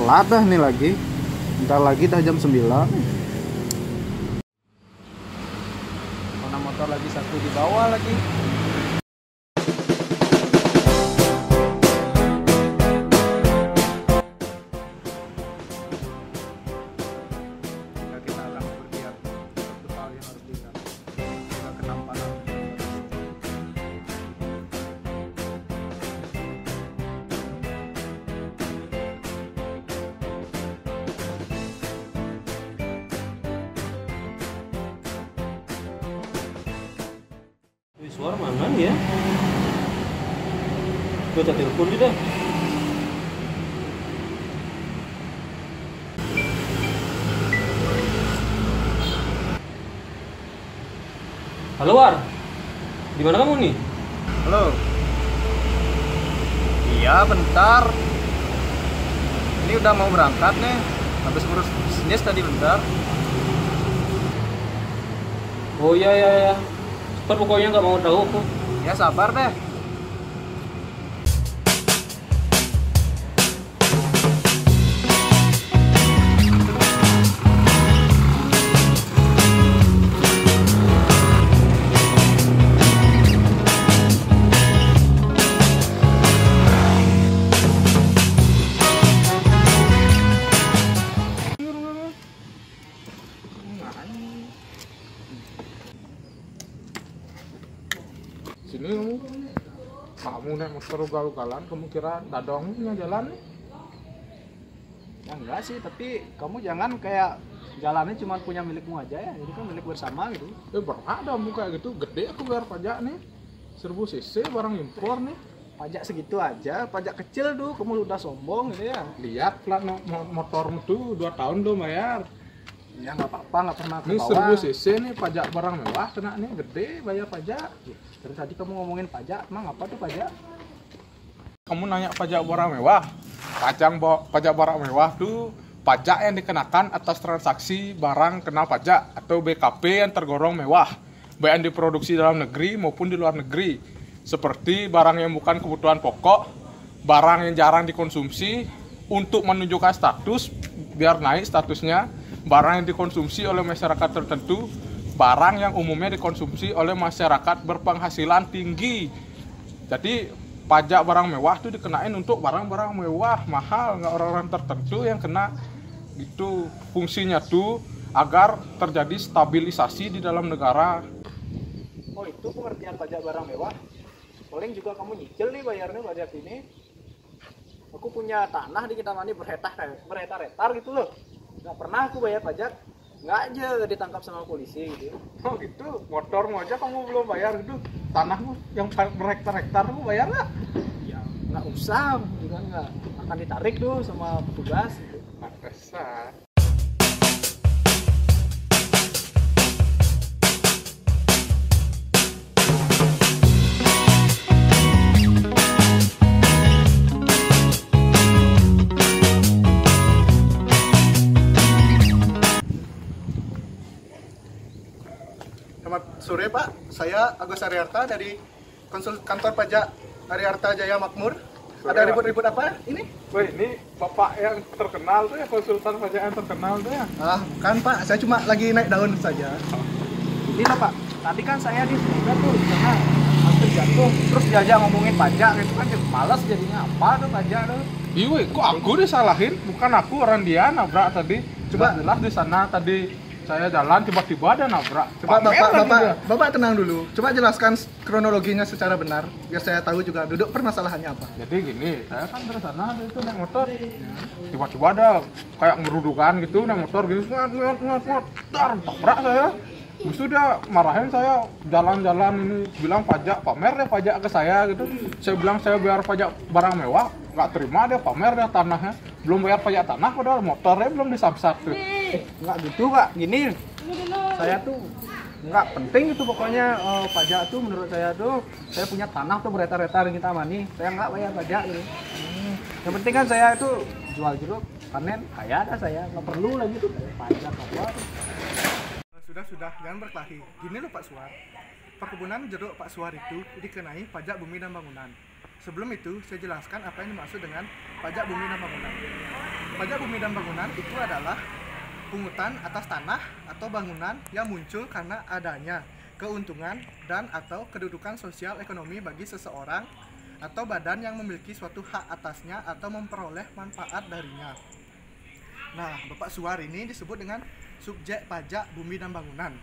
telat dah nih lagi. Bentar lagi dah jam 9. Mana motor lagi satu di bawah lagi. Kita akan berlihat satu hal yang harus dilihat. Kita kenampakan. Suara mana ya? Gue tak telepon dia dah. Halo War, di mana kamu nih? Halo. Iya, bentar. Ini udah mau berangkat nih. Habis ngurus bisnis tadi bentar. Oh iya. Cepat pokoknya nggak mau tahu aku. Ya sabar deh. Sini kamu naik motor ugal-ugalan, kamu kira dadongnya jalan nih? Ya enggak sih, tapi kamu jangan kayak jalannya cuma punya milikmu aja ya. Ini kan milik bersama gitu. Berhak dong kayak gitu, gede aku bayar pajak nih 1000 cc barang impor nih. Pajak segitu aja, pajak kecil tuh, kamu udah sombong gitu ya. Lihat plat motormu tuh 2 tahun tuh bayar. Ya nggak apa-apa, nggak pernah ke Ini bawah. 1000 cc nih pajak barang mewah kena nih, gede bayar pajak. Dari tadi kamu ngomongin pajak, emang apa tuh pajak? Kamu nanya pajak barang mewah. Pajak barang mewah tuh pajak yang dikenakan atas transaksi barang kena pajak atau BKP yang tergolong mewah, baik yang diproduksi dalam negeri maupun di luar negeri. Seperti barang yang bukan kebutuhan pokok, barang yang jarang dikonsumsi untuk menunjukkan status biar naik statusnya, barang yang dikonsumsi oleh masyarakat tertentu, barang yang umumnya dikonsumsi oleh masyarakat berpenghasilan tinggi. Jadi pajak barang mewah itu dikenain untuk barang-barang mewah, mahal, nggak orang-orang tertentu yang kena. Itu fungsinya tuh agar terjadi stabilisasi di dalam negara. Oh itu pengertian pajak barang mewah. Paling juga kamu nyicil nih bayarnya pajak ini. Aku punya tanah di Kintamani berhektar-hektar gitu loh. Nggak pernah aku bayar pajak. Nggak aja ditangkap sama polisi gitu. Oh gitu, motormu aja kamu belum bayar gitu. Tanahmu yang berhektar-hektar kamu bayar nggak? Ya nggak usah, juga nggak akan ditarik tuh sama petugas. Pantesan. Selamat sore Pak, saya Agus Aryarta dari kantor pajak Aryarta Jaya Makmur. Sore, Ada ribut-ribut apa ini? Woi, ini bapak yang terkenal tuh ya, konsultan pajak yang terkenal tuh ya. Bukan Pak, saya cuma lagi naik daun saja. Ini loh Pak, tadi kan saya di sepeda tuh di sana hampir jatuh. Terus diajak ngomongin pajak gitu kan, malas jadinya apa tuh pajak tuh. Iya, kok aku disalahin? Bukan aku, orang dia nabrak tadi. Coba jelas di sana tadi saya jalan tiba-tiba ada nabrak. Coba Pamer lagi dia. Bapak tenang dulu. Coba jelaskan kronologinya secara benar biar saya tahu juga duduk permasalahannya apa. Jadi gini, saya kan dari sana itu naik motor. Tiba-tiba ada kayak ngerudukan gitu, naik motor gitu, ngat, tabrak saya. Terus dia marahin saya, jalan-jalan ini bilang pajak, pamer deh pajak ke saya gitu. Saya bilang saya bayar pajak barang mewah, nggak terima dia, pamer deh tanahnya. Belum bayar pajak tanah, padahal motornya belum disamsat tuh. Nggak gitu Pak, gini. Saya tuh nggak penting itu pokoknya pajak tuh menurut saya tuh. Saya punya tanah tuh berhektar-hektar di Kintamani. Saya nggak bayar pajak gitu. Yang penting kan saya itu jual jeruk, panen, kaya ada saya. Nggak perlu lagi tuh pajak apa. Sudah, jangan berkelahi. Gini loh Pak Suar, perkebunan jeruk Pak Suar itu dikenai pajak bumi dan bangunan. sebelum itu saya jelaskan apa yang dimaksud dengan pajak bumi dan bangunan. Pajak bumi dan bangunan itu adalah pungutan atas tanah atau bangunan yang muncul karena adanya keuntungan dan atau kedudukan sosial ekonomi bagi seseorang atau badan yang memiliki suatu hak atasnya atau memperoleh manfaat darinya. Nah, Bapak Suar ini disebut dengan subjek pajak bumi dan bangunan.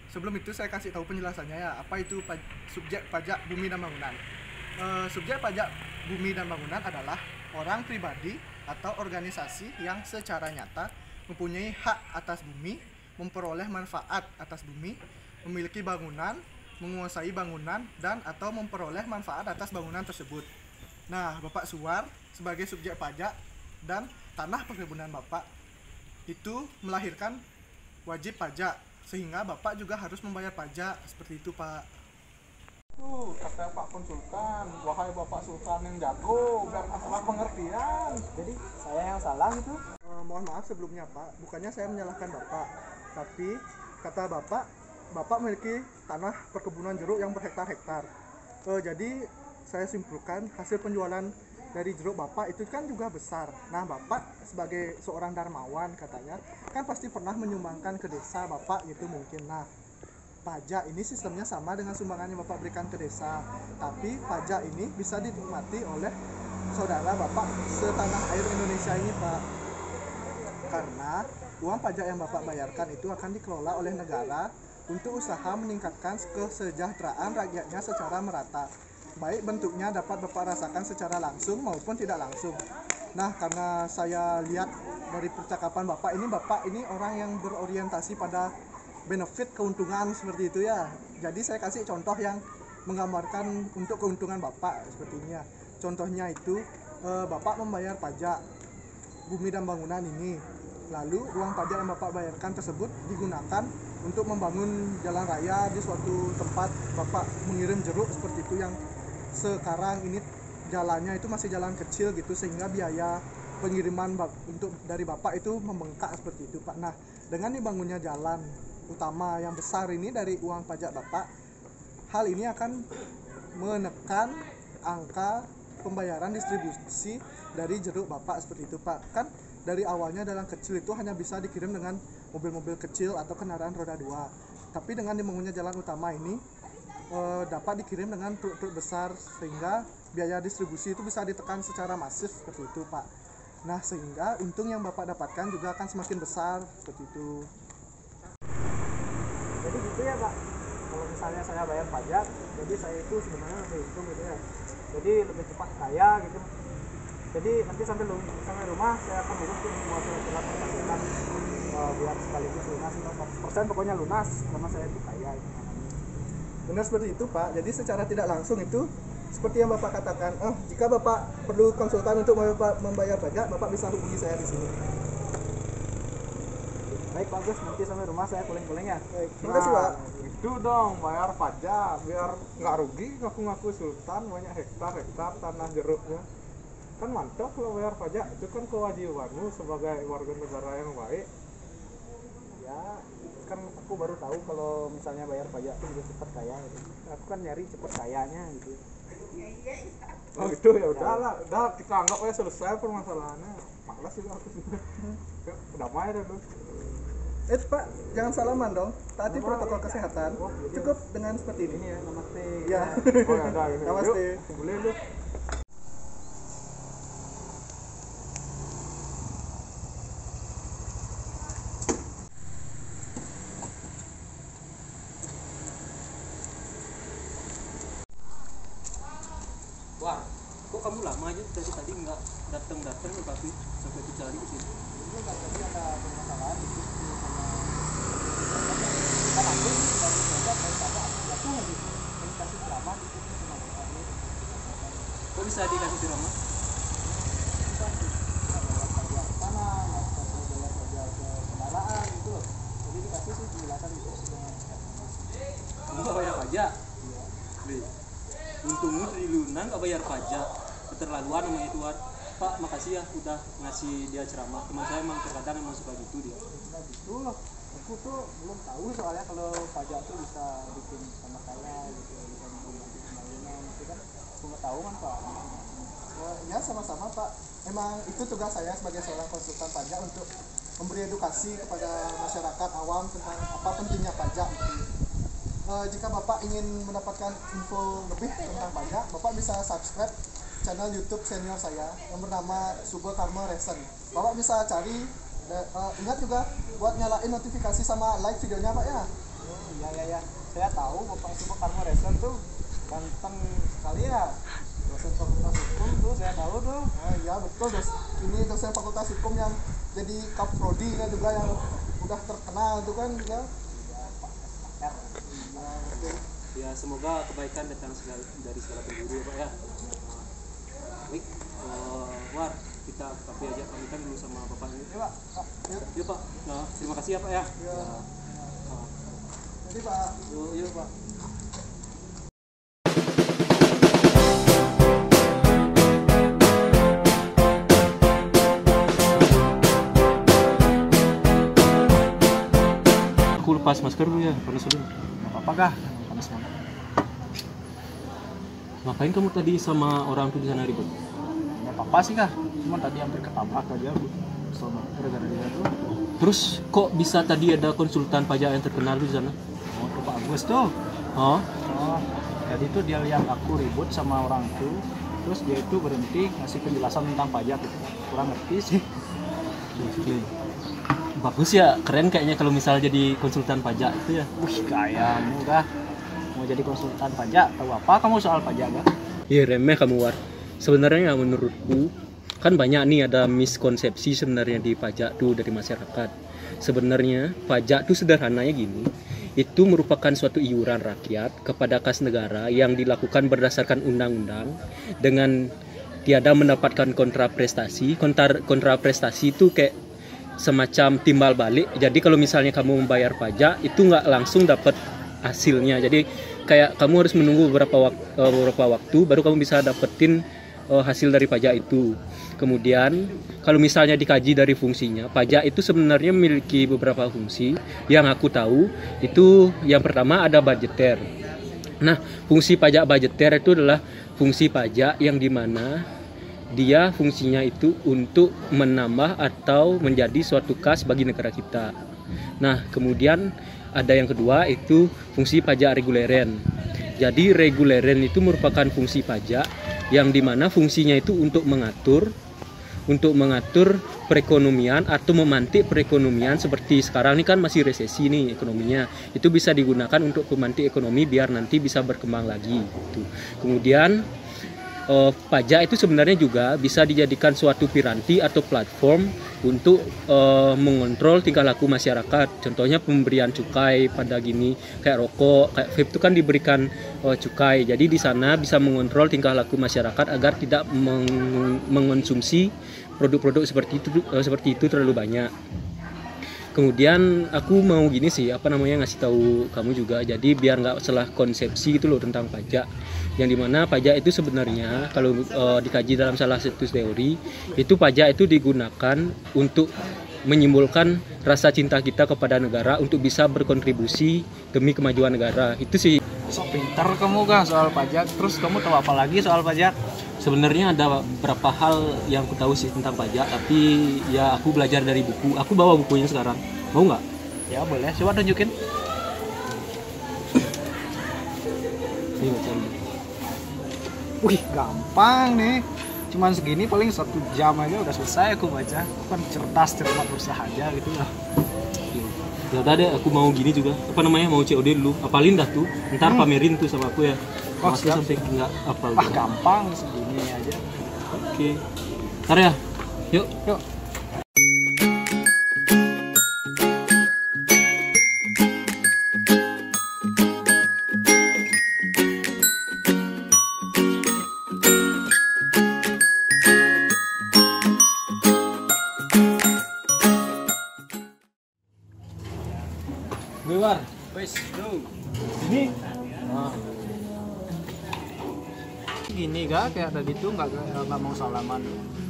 Sebelum itu saya kasih tahu penjelasannya ya, apa itu subjek pajak bumi dan bangunan. Subjek pajak bumi dan bangunan adalah orang pribadi atau organisasi yang secara nyata mempunyai hak atas bumi, memperoleh manfaat atas bumi, memiliki bangunan, menguasai bangunan, dan atau memperoleh manfaat atas bangunan tersebut. Nah, Bapak Suar sebagai subjek pajak dan tanah perkebunan Bapak itu melahirkan wajib pajak, sehingga Bapak juga harus membayar pajak, seperti itu Pak. Kata Pak Konsultan, wahai Bapak Sultan yang jago, biar masalah pengertian. Jadi saya yang salah itu. Mohon maaf sebelumnya Pak, bukannya saya menyalahkan Bapak, tapi kata Bapak memiliki tanah perkebunan jeruk yang berhektar-hektar. Jadi saya simpulkan hasil penjualan dari jeruk Bapak itu kan juga besar. Nah, Bapak sebagai seorang dermawan katanya kan pasti pernah menyumbangkan ke desa Bapak gitu mungkin. Nah, pajak ini sistemnya sama dengan sumbangan yang Bapak berikan ke desa, tapi pajak ini bisa dinikmati oleh saudara Bapak setanah air Indonesia ini Pak, karena uang pajak yang Bapak bayarkan itu akan dikelola oleh negara untuk usaha meningkatkan kesejahteraan rakyatnya secara merata, baik bentuknya dapat Bapak rasakan secara langsung maupun tidak langsung. Nah, karena saya lihat dari percakapan Bapak ini orang yang berorientasi pada benefit, keuntungan seperti itu ya. Jadi saya kasih contoh yang menggambarkan untuk keuntungan Bapak seperti ini ya. Contohnya itu Bapak membayar pajak bumi dan bangunan ini. Lalu uang pajak yang Bapak bayarkan tersebut digunakan untuk membangun jalan raya di suatu tempat. Bapak mengirim jeruk seperti itu yang sekarang ini jalannya itu masih jalan kecil gitu, sehingga biaya pengiriman untuk dari Bapak itu membengkak seperti itu Pak. Nah, dengan dibangunnya jalan utama yang besar ini dari uang pajak Bapak, hal ini akan menekan angka pembayaran distribusi dari jeruk Bapak seperti itu Pak. Kan dari awalnya dalam kecil itu hanya bisa dikirim dengan mobil-mobil kecil atau kendaraan roda 2, tapi dengan dibangunnya jalan utama ini dapat dikirim dengan truk-truk besar, sehingga biaya distribusi itu bisa ditekan secara masif seperti itu Pak. Nah, sehingga untung yang Bapak dapatkan juga akan semakin besar seperti itu. Jadi gitu ya Pak, kalau misalnya saya bayar pajak, jadi saya itu sebenarnya lebih untung gitu ya, jadi lebih cepat kaya gitu. Jadi nanti sampai rumah saya akan urus semua surat-surat perpajakan biar sekaligus lunas, 100% pokoknya lunas, karena saya itu kaya itu. Benar seperti itu Pak. Jadi secara tidak langsung itu seperti yang Bapak katakan, jika Bapak perlu konsultan untuk membayar pajak, Bapak bisa hubungi saya di sini. Baik Pak Gus, nanti sampai rumah saya kuling-kuling ya. Baik, terima kasih Pak. Itu dong, bayar pajak biar nggak rugi. Ngaku-ngaku sultan banyak hektar-hektar tanah jeruknya. Kan mantap kalau bayar pajak, itu kan kewajibanmu sebagai warga negara yang baik. Ya, kan aku baru tahu kalau misalnya bayar pajak itu bisa cepat kaya gitu. Aku kan nyari cepat kayanya gitu. Oh gitu ya udahlah, udah kita anggap aja selesai permasalahannya. Malas juga aku sudah. Damai dah lu. Pak, jangan salaman dong. Taati protokol kesehatan. Cukup dengan seperti ini. Ini ya, namaste. Ya. Oh ya udah ini. Namaste. Yuk, boleh lu. Wah, kok kamu lama aja dari tadi nggak datang ke kafe sampai dicari ke sini? Ini tadi ada permasalahan gitu sama kita langsung dari pajak dari pajak jatuh gitu. Ini kasih drama gitu sama kami. Kok bisa dikasih drama? Bukan bayar pajak tanah, bayar pajak ke kendaraan gitu loh. Jadi dikasih sih penjelasan gitu semua. Kamu nggak bayar pajak? Iya. Beli. Untungmu triliunan nggak bayar pajak. Keterlaluan namanya itu, War. Pak, makasih ya udah ngasih dia ceramah. Teman saya emang terkadang emang suka gitu dia. Nah gitu loh. Aku tuh belum tahu soalnya kalau pajak tuh bisa bikin sama kaya gitu, bisa bikin pembangunan gitu kan. pengetahuan Pak. Ya sama-sama Pak. Emang itu tugas saya sebagai seorang konsultan pajak untuk memberi edukasi kepada masyarakat awam tentang apa pentingnya pajak. Jika Bapak ingin mendapatkan info lebih tentang pajak, Bapak bisa subscribe channel YouTube senior saya yang bernama Subel Karma Resen. Bapak bisa cari, ingat juga buat nyalain notifikasi sama like videonya Pak ya. Ya. Saya tahu Bapak Subel Karma Resen tuh ganteng sekali ya. Dosen fakultas hukum tuh saya tahu tuh. Iya betul ini dosen fakultas hukum yang jadi kaprodi kan juga yang udah terkenal tuh kan juga. Ya semoga kebaikan datang dari segala penjuru ya Pak ya. Baik, War, kita tapi aja pamitan dulu sama Bapak ini. Ya Pak. Yuk Pak. Nah, terima kasih ya Pak ya. Ya. Jadi Pak. Yuk Pak. Aku lepas masker dulu ya, panas dulu. Apa kah? Panas banget. Ngapain kamu tadi sama orang tuh di sana ribut? Ya apa sih kah? Cuman tadi hampir ketabrak aja sama gara-gara dia tuh. Terus kok bisa tadi ada konsultan pajak yang terkenal di sana? Oh, tuh Pak Agus tuh. Oh, Oh, jadi tuh dia lihat aku ribut sama orang itu, terus dia itu berhenti ngasih penjelasan tentang pajak gitu. Kurang ngerti sih. oke. Bagus ya, keren kayaknya kalau misal jadi konsultan pajak itu ya. Wih, kayamu kah? Mau jadi konsultan pajak? Tahu apa kamu soal pajak kah? Iya remeh kamu War. Sebenarnya menurutku kan banyak nih ada miskonsepsi sebenarnya di pajak tuh dari masyarakat. Sebenarnya pajak tuh sederhananya gini. Itu merupakan suatu iuran rakyat kepada kas negara yang dilakukan berdasarkan undang-undang dengan tiada mendapatkan kontraprestasi. Kontraprestasi itu kayak semacam timbal balik. Jadi kalau misalnya kamu membayar pajak itu nggak langsung dapat hasilnya. Jadi kayak kamu harus menunggu beberapa waktu baru kamu bisa dapetin hasil dari pajak itu. Kemudian kalau misalnya dikaji dari fungsinya, pajak itu sebenarnya memiliki beberapa fungsi. Yang aku tahu itu yang pertama ada budgeter. Nah, fungsi pajak budgeter itu adalah fungsi pajak yang dimana dia fungsinya itu untuk menambah atau menjadi suatu kas bagi negara kita. Nah, kemudian ada yang kedua itu fungsi pajak reguleren. Jadi reguleren itu merupakan fungsi pajak yang dimana fungsinya itu untuk mengatur perekonomian atau memantik perekonomian. Seperti sekarang ini kan masih resesi nih ekonominya, itu bisa digunakan untuk memantik ekonomi biar nanti bisa berkembang lagi gitu. Kemudian pajak itu sebenarnya juga bisa dijadikan suatu piranti atau platform untuk mengontrol tingkah laku masyarakat. Contohnya pemberian cukai pada gini, kayak rokok, kayak vape itu kan diberikan cukai. Jadi di sana bisa mengontrol tingkah laku masyarakat agar tidak mengonsumsi produk-produk seperti itu terlalu banyak. Kemudian aku mau gini sih, ngasih tahu kamu juga. Jadi biar nggak salah konsepsi gitu loh tentang pajak. Yang dimana pajak itu sebenarnya kalau dikaji dalam salah satu teori, itu pajak itu digunakan untuk menyimbolkan rasa cinta kita kepada negara untuk bisa berkontribusi demi kemajuan negara. Itu sih. Sok pintar kamu kah soal pajak? Terus kamu tahu apa lagi soal pajak? Sebenarnya ada beberapa hal yang aku tahu sih tentang pajak, tapi ya aku belajar dari buku. Aku bawa bukunya sekarang. Mau nggak? Ya boleh, coba tunjukin. Ini baca ini. Wih, gampang nih. Cuman segini paling 1 jam aja udah selesai aku baca. Aku kan cerdas, cermat bersahaja gitu lah. Ya udah deh, aku mau gini juga. Mau COD dulu. Apalin dah tuh. Ntar pamerin tuh sama aku ya. Oh, aku siap. sampai nggak apal. Wah, gampang segini aja. Oke. Ntar ya. Yuk. Yuk. Gue War. Wes, ini Nah, gini gak kayak tadi tuh nggak mau salaman.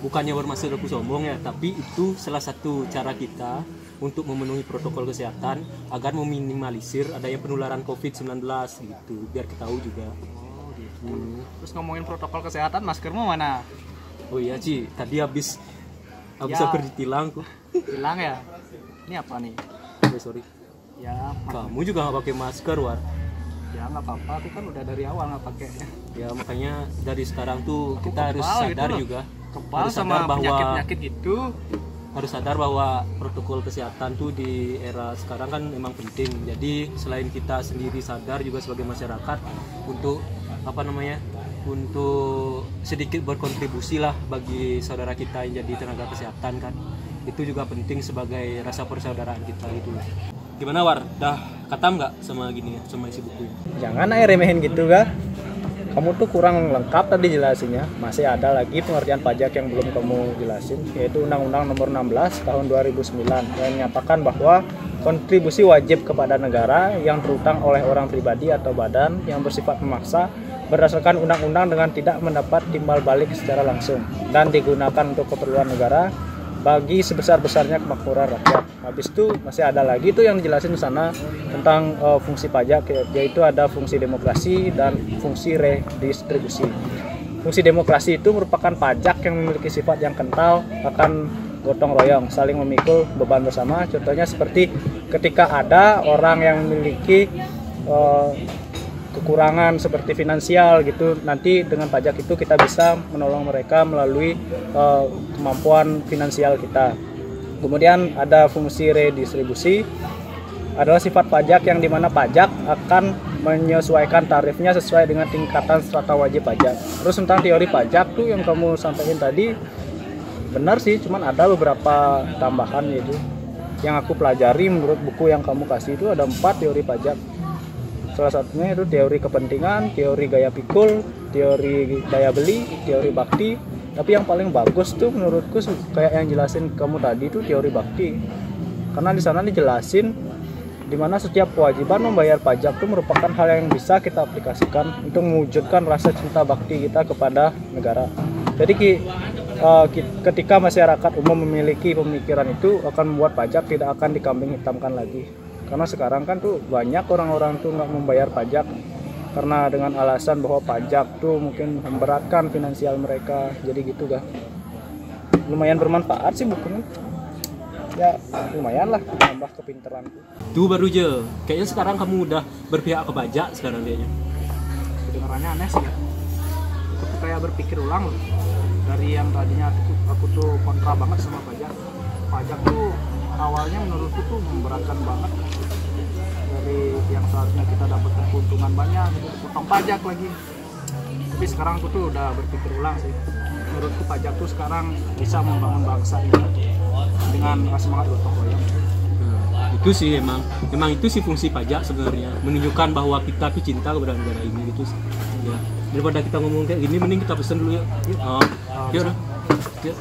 bukannya bermaksud aku sombong ya, tapi itu salah satu cara kita untuk memenuhi protokol kesehatan agar meminimalisir adanya penularan COVID-19 gitu, biar kita tahu juga. Terus ngomongin protokol kesehatan, maskermu mana? Oh iya Ci, tadi habis Ya. aku ditilang kok. Hilang ya? Ini apa nih? Sorry. Ya, Kamu juga nggak pakai masker, War. ya nggak apa-apa, aku kan udah dari awal nggak pakai. Ya makanya dari sekarang tuh Aku kita harus kebal gitu sadar loh. juga. Kebal Harus sama sadar bahwa penyakit-penyakit itu. harus sadar bahwa protokol kesehatan tuh di era sekarang kan memang penting. Jadi selain kita sendiri sadar juga sebagai masyarakat untuk untuk sedikit berkontribusi lah bagi saudara kita yang jadi tenaga kesehatan kan. Itu juga penting sebagai rasa persaudaraan kita gitu. Gimana War? Dah katam nggak sama gini sama isi buku? Jangan aja remehin gitu kan. Kamu tuh kurang lengkap tadi jelasinnya. Masih ada lagi pengertian pajak yang belum kamu jelasin, yaitu Undang-Undang Nomor 16 Tahun 2009 yang menyatakan bahwa kontribusi wajib kepada negara yang terutang oleh orang pribadi atau badan yang bersifat memaksa berdasarkan undang-undang dengan tidak mendapat timbal balik secara langsung dan digunakan untuk keperluan negara bagi sebesar-besarnya kemakmuran rakyat. Habis itu masih ada lagi tuh yang dijelasin di sana tentang fungsi pajak, yaitu ada fungsi demokrasi dan fungsi redistribusi. Fungsi demokrasi itu merupakan pajak yang memiliki sifat yang kental, akan gotong royong, saling memikul beban bersama. Contohnya seperti ketika ada orang yang memiliki kekurangan seperti finansial gitu, nanti dengan pajak itu kita bisa menolong mereka melalui kemampuan finansial kita. Kemudian ada fungsi redistribusi, adalah sifat pajak yang dimana pajak akan menyesuaikan tarifnya sesuai dengan tingkatan strata wajib pajak. Terus tentang teori pajak tuh yang kamu sampaikan tadi benar sih, cuman ada beberapa tambahan yaitu yang aku pelajari menurut buku yang kamu kasih itu ada 4 teori pajak. Salah satunya itu teori kepentingan, teori gaya pikul, teori daya beli, teori bakti. Tapi yang paling bagus tuh menurutku kayak yang jelasin kamu tadi tuh teori bakti. Karena di sana dijelasin di mana setiap kewajiban membayar pajak itu merupakan hal yang bisa kita aplikasikan untuk mewujudkan rasa cinta bakti kita kepada negara. Jadi ketika masyarakat umum memiliki pemikiran itu akan membuat pajak tidak akan dikambing hitamkan lagi. Karena sekarang kan tuh banyak orang-orang tuh nggak membayar pajak karena dengan alasan bahwa pajak tuh mungkin memberatkan finansial mereka. Jadi gitu kan. Lumayan bermanfaat sih bukunya. Ya lumayan lah nambah kepinteran. Tuh baru aja. Kayaknya sekarang kamu udah berpihak ke pajak sekarang kayaknya. Kedengarannya aneh sih ya. Aku tuh kayak berpikir ulang loh. Dari yang tadinya aku tuh kontra banget sama pajak. Pajak tuh awalnya menurutku tuh memberatkan banget. Dari yang seharusnya kita dapatkan keuntungan banyak, itu dipotong pajak lagi. Tapi sekarang aku tuh udah berpikir ulang sih. Menurutku pajak tuh sekarang bisa membangun bangsa ini dengan semangat gotong royong. Itu sih emang itu sih fungsi pajak sebenarnya, menunjukkan bahwa kita tuh cinta kepada negara ini gitu sih. Ya. Daripada kita ngomong kayak gini, mending kita pesen dulu ya. Yuk. Yuk.